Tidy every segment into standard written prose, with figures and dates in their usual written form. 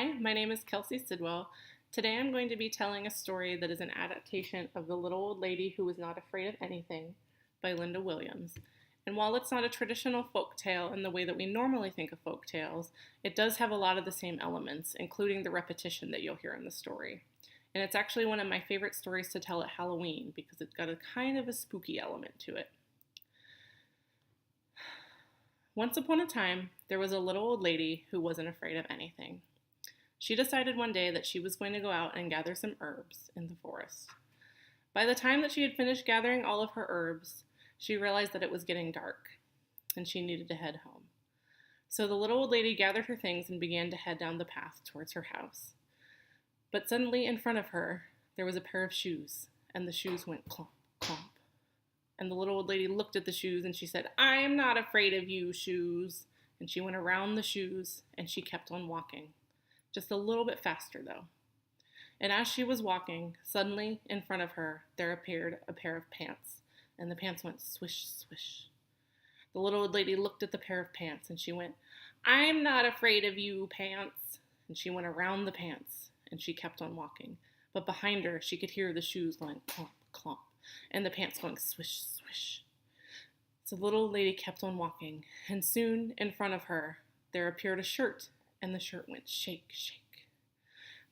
Hi, my name is Kelsey Sidwell. Today I'm going to be telling a story that is an adaptation of The Little Old Lady Who Was Not Afraid of Anything by Linda Williams. And while it's not a traditional folk tale in the way that we normally think of folk tales, it does have a lot of the same elements, including the repetition that you'll hear in the story. And it's actually one of my favorite stories to tell at Halloween because it's got a kind of a spooky element to it. Once upon a time, there was a little old lady who wasn't afraid of anything. She decided one day that she was going to go out and gather some herbs in the forest. By the time that she had finished gathering all of her herbs, she realized that it was getting dark, and she needed to head home. So the little old lady gathered her things and began to head down the path towards her house. But suddenly in front of her, there was a pair of shoes, and the shoes went clomp, clomp. And the little old lady looked at the shoes and she said, "I am not afraid of you, shoes." And she went around the shoes and she kept on walking. Just a little bit faster though. And as she was walking, suddenly in front of her, there appeared a pair of pants. And the pants went swish, swish. The little old lady looked at the pair of pants and she went, "I'm not afraid of you, pants." And she went around the pants and she kept on walking. But behind her, she could hear the shoes going clomp, clomp, and the pants going swish, swish. So the little lady kept on walking, and soon in front of her there appeared a shirt, and the shirt went shake, shake.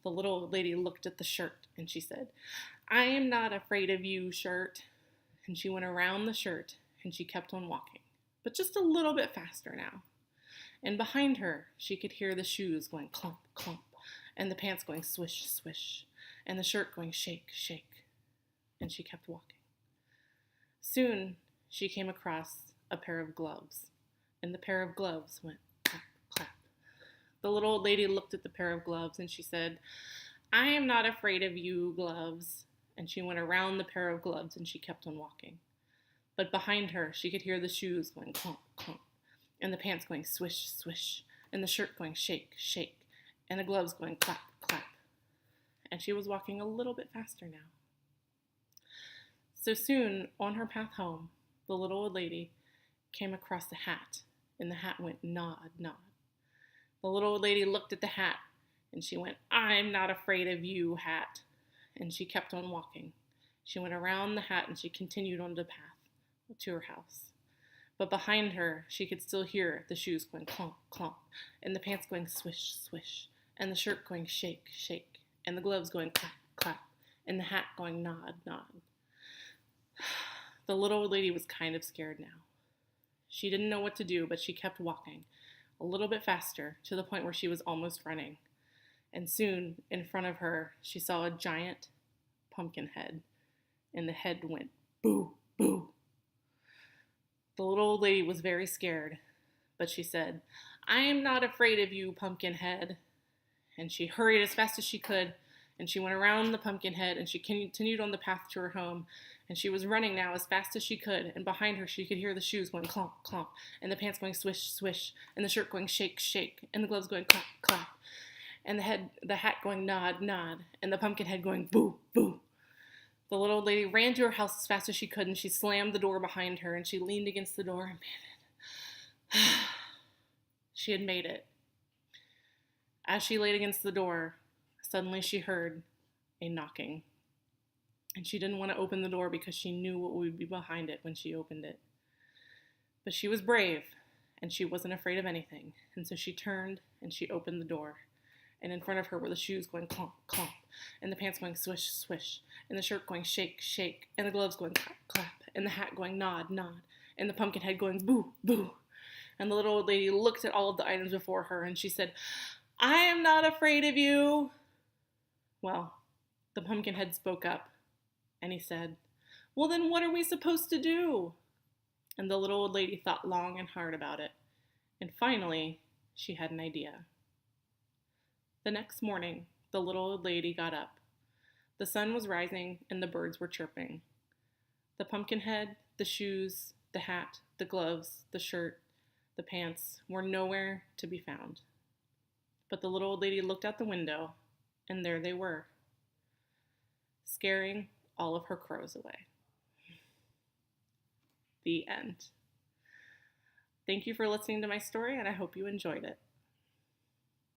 The little old lady looked at the shirt and she said, "I am not afraid of you, shirt." And she went around the shirt and she kept on walking, but just a little bit faster now. And behind her, she could hear the shoes going clump, clump, and the pants going swish, swish, and the shirt going shake, shake. And she kept walking. Soon, she came across a pair of gloves, and the pair of gloves went clap, clap. The little old lady looked at the pair of gloves and she said, "I am not afraid of you, gloves." And she went around the pair of gloves and she kept on walking. But behind her, she could hear the shoes going clump, clump, and the pants going swish, swish, and the shirt going shake, shake, and the gloves going clap, clap. And she was walking a little bit faster now. So soon, on her path home, the little old lady came across a hat, and the hat went nod, nod. The little old lady looked at the hat, and she went, "I'm not afraid of you, hat." And she kept on walking. She went around the hat, and she continued on the path to her house. But behind her, she could still hear the shoes going clomp, clomp, and the pants going swish, swish, and the shirt going shake, shake, and the gloves going clap, clap, and the hat going nod, nod. The little old lady was kind of scared now. She didn't know what to do, but she kept walking, a little bit faster, to the point where she was almost running. And soon, in front of her, she saw a giant pumpkin head, and the head went boo, boo. The little old lady was very scared, but she said, "I am not afraid of you, pumpkin head." And she hurried as fast as she could, and she went around the pumpkin head, and she continued on the path to her home. And she was running now as fast as she could, and behind her she could hear the shoes going clomp, clomp, and the pants going swish, swish, and the shirt going shake, shake, and the gloves going clap, clap, and the hat going nod, nod, and the pumpkin head going boo, boo. The little old lady ran to her house as fast as she could, and she slammed the door behind her, and she leaned against the door and panted. She had made it. As she laid against the door, suddenly she heard a knocking. And she didn't want to open the door because she knew what would be behind it when she opened it. But she was brave, and she wasn't afraid of anything. And so she turned and she opened the door. And in front of her were the shoes going clomp, clomp, and the pants going swish, swish, and the shirt going shake, shake, and the gloves going clap, clap, and the hat going nod, nod, and the pumpkin head going boo, boo. And the little old lady looked at all of the items before her and she said, "I am not afraid of you." Well, the pumpkin head spoke up. And he said, "Well, then what are we supposed to do?" And the little old lady thought long and hard about it. And finally, she had an idea. The next morning, the little old lady got up. The sun was rising and the birds were chirping. The pumpkin head, the shoes, the hat, the gloves, the shirt, the pants were nowhere to be found. But the little old lady looked out the window, and there they were, scaring all of her crows away. The end. Thank you for listening to my story, and I hope you enjoyed it.